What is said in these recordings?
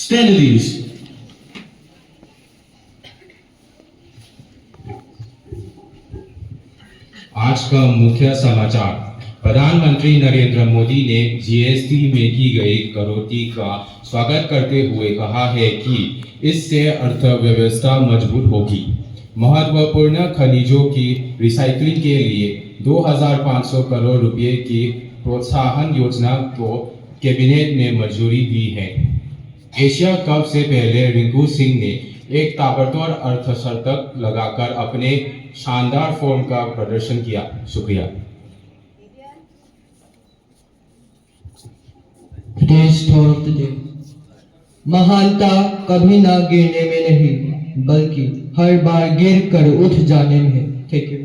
Stand please. आज का मुख्य समाचार। प्रधानमंत्री नरेंद्र मोदी ने जीएसटी में की गई कटौती का स्वागत करते हुए कहा है कि इससे अर्थव्यवस्था मजबूत होगी। महत्वपूर्ण खनिजों की रिसाइक्लिंग के लिए 2,500 करोड़ रुपए की प्रोत्साहन योजना को कैबिनेट ने मंजूरी दी है। एशिया कप से पहले रिंकू सिंह ने एक ताबड़तोड़ अर्धशतक लगाकर अपने शानदार फॉर्म का प्रदर्शन किया। शुक्रिया। Today's thought of the day. महानता कभी ना गिरने में नहीं बल्कि हर बार गिर कर उठ जाने में है। Thank you.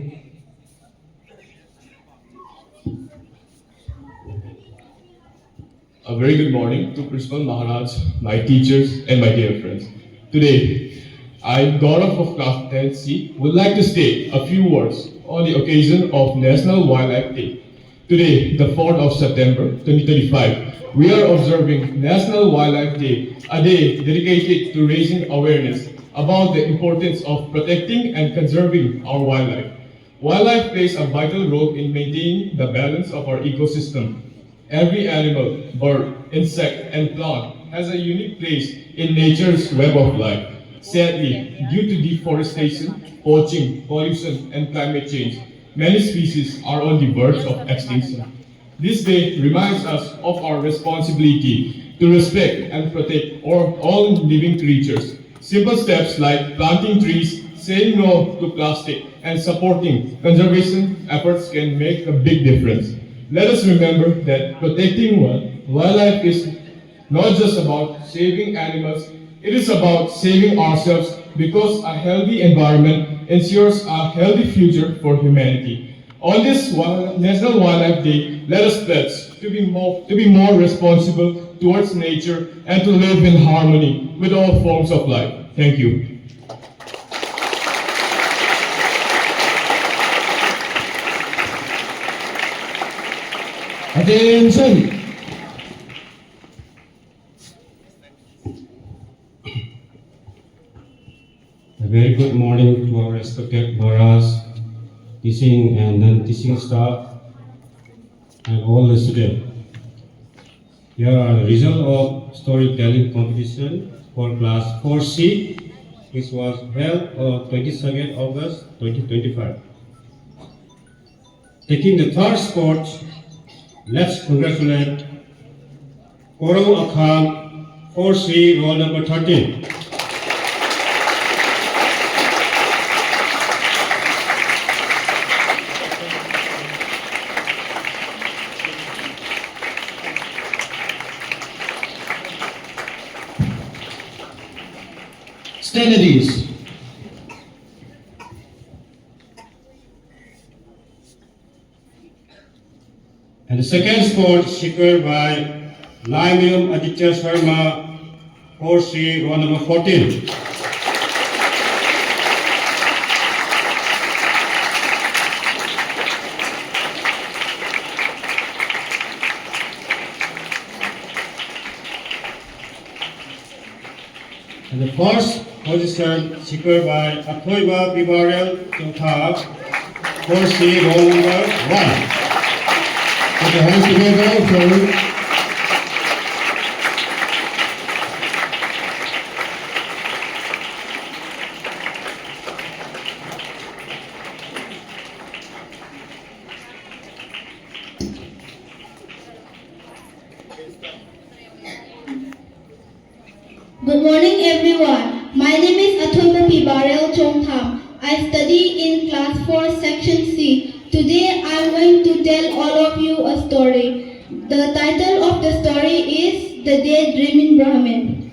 A very good morning to Principal Maharaj, my teachers, and my dear friends. Today, I, Gaurav of Class 10C, would like to state a few words on the occasion of National Wildlife Day. Today, the 4th of September 2025, we are observing National Wildlife Day, a day dedicated to raising awareness about the importance of protecting and conserving our wildlife. Wildlife plays a vital role in maintaining the balance of our ecosystem. Every animal, bird, insect, and plant has a unique place in nature's web of life. Sadly, due to deforestation, poaching, pollution, and climate change, many species are on the verge of extinction. This day reminds us of our responsibility to respect and protect all living creatures. Simple steps like planting trees, saying no to plastic, and supporting conservation efforts can make a big difference. Let us remember that protecting wildlife is not just about saving animals, it is about saving ourselves because a healthy environment ensures a healthy future for humanity. On this National Wildlife Day, let us pledge to be more responsible towards nature and to live in harmony with all forms of life. Thank you. Attention! A very good morning to our respected Maharaj, teaching and non-teaching staff, and all the students. Here are the results of storytelling competition for class 4C, which was held on 22nd August 2025. Taking the third spot, let's congratulate Korong Akham 4C, roll number 13. Stand at ease. And the second spot secured by Limium Aditya Sharma, 4C, roll number 14. And the first position secured by Atoiba Bibarel Chongthap, 4C, roll number 1. Put your hands together for Good morning, everyone. My name is Atoiba Bibarel Chongtham. I study in class 4, section C. Today, I'm going to tell all of you a story. The title of the story is The Daydreaming Brahmin.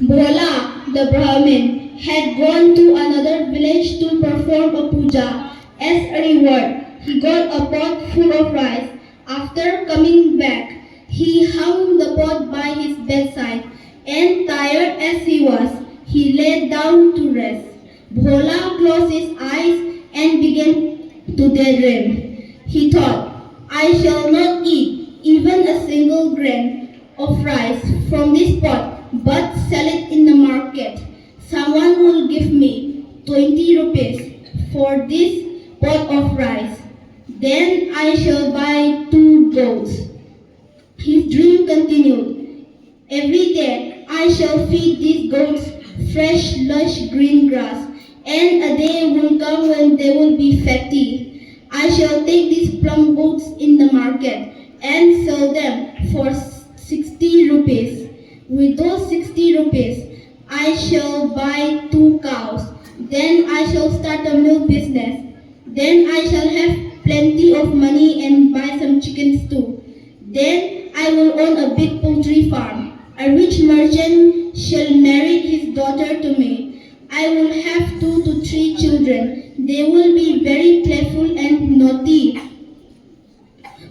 Bhola, the Brahmin, had gone to another village to perform a puja. As a reward, he got a pot full of rice. After coming back, he hung the pot by his bedside, and tired as he was, he lay down to rest. Bhola closed his eyes and began to daydream. He thought, I shall not eat even a single grain of rice from this pot, but sell it in the market. Someone will give me 20 rupees for this pot of rice. Then I shall buy 2 goats. His dream continued. Every day I shall feed these goats fresh, lush green grass, and a day will come when they will be fatty. I shall take these plump goats in the market and sell them for 60 rupees. With those 60 rupees, I shall buy 2 cows. Then I shall start a milk business. Then I shall have plenty of money and buy some chickens too. Then I will own a big poultry farm. A rich merchant shall marry his daughter to me. I will have 2 to 3 children. They will be very playful and naughty.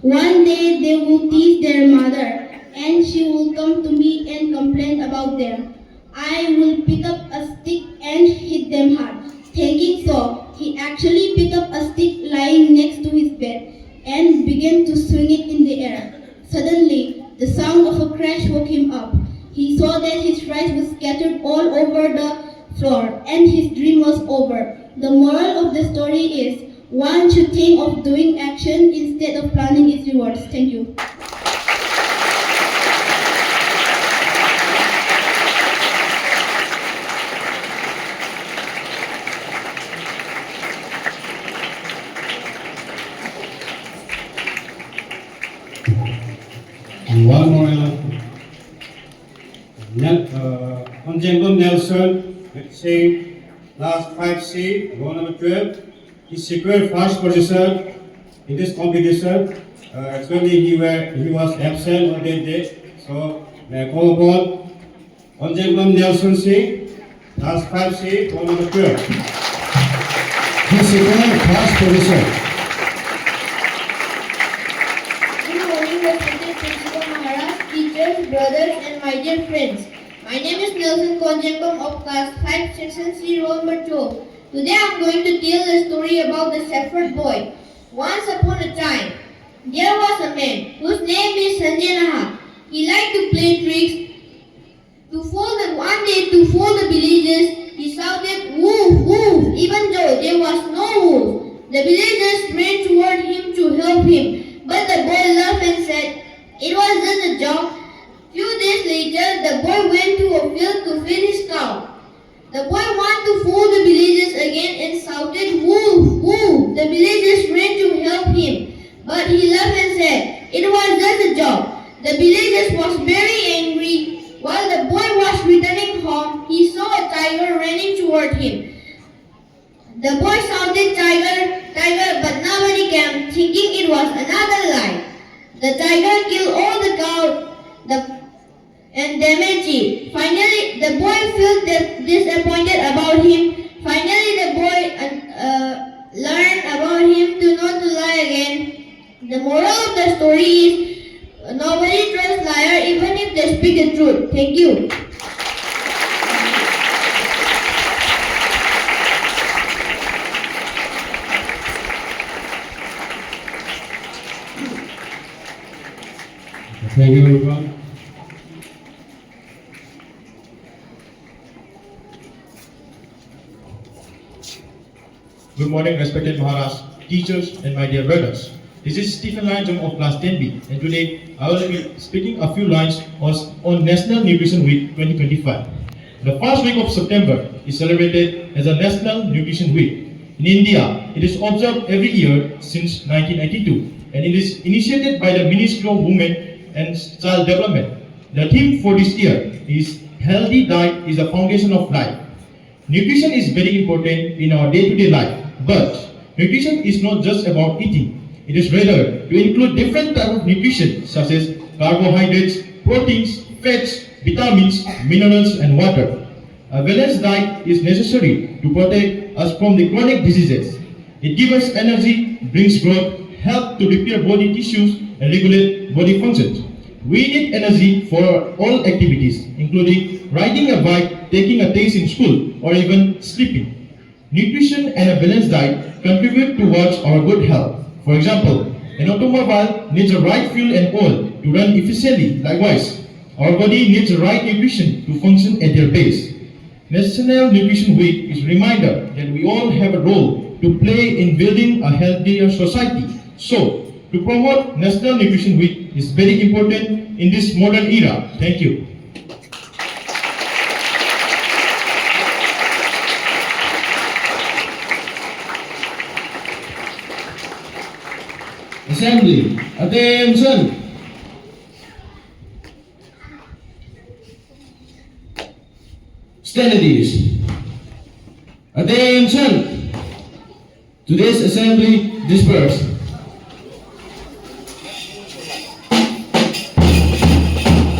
One day they will tease their mother, and she will come to me and complain about them. I will pick up a stick and hit them hard. Thinking so, he actually picked up a stick lying next to his bed and began to swing it in the air. Suddenly, the sound of a crash woke him up. He saw that his rice was scattered all over the floor, and his dream was over. The moral of the story is, one should think of doing action instead of planning its rewards. Thank you. And one more. Onjengum Nelson, saying last 5C, roll number 12. He secured first position in this competition. Actually, he was absent on that day. So, may I call upon Onjengum Nelson Singh, last 5C, roll number 12. He secured first position. Good morning, respected Principal Maharaj, teachers, brothers, and my dear friends. My name is Nelson Konjengam of class 5, section C, roll number 12. Today I am going to tell a story about the shepherd boy. Once upon a time, there was a man whose name is Sanjay Naha. He liked to play tricks. One day to fool the villagers, he shouted, "Woof, woof," even though there was no wolf. The villagers ran toward him to help him, but the boy laughed and said, "It was just a joke." Few days later, the boy went to a field to feed his cow. The boy wanted to fool the villagers again and shouted, "Woof, woof." The villagers ran to help him, but he laughed and said, "It was just a joke." The villagers was very angry. While the boy toward him. The boy shouted, "Tiger, tiger," but nobody came, thinking it was another lion. The tiger killed all the cow and damaged it. Finally, the boy felt disappointed about him. Finally, the boy learned about him to not to lie again. The moral of the story is nobody trusts liar even if they speak the truth. Thank you. Thank you, everyone. Good morning, respected Maharaj, teachers, and my dear brothers. This is Stephen Lyon of class 10B, and today I will be speaking a few lines on National Nutrition Week 2025. The first week of September is celebrated as a National Nutrition Week. In India, it is observed every year since 1992, and it is initiated by the Ministry of Women and Child Development. The theme for this year is Healthy Diet is the Foundation of Life. Nutrition is very important in our day-to-day life, but nutrition is not just about eating. It is rather to include different types of nutrition such as carbohydrates, proteins, fats, vitamins, minerals, and water. A balanced diet is necessary to protect us from the chronic diseases. It gives us energy, brings growth, helps to repair body tissues, and regulate body functions. We need energy for all activities, including riding a bike, taking a test in school, or even sleeping. Nutrition and a balanced diet contribute towards our good health. For example, an automobile needs the right fuel and oil to run efficiently. Likewise, our body needs the right nutrition to function at their base. National Nutrition Week is a reminder that we all have a role to play in building a healthier society. So, to promote National Nutrition Week is very important in this modern era. Thank you. Assembly, attention! Stand at ease. Attention! Today's assembly dispersed.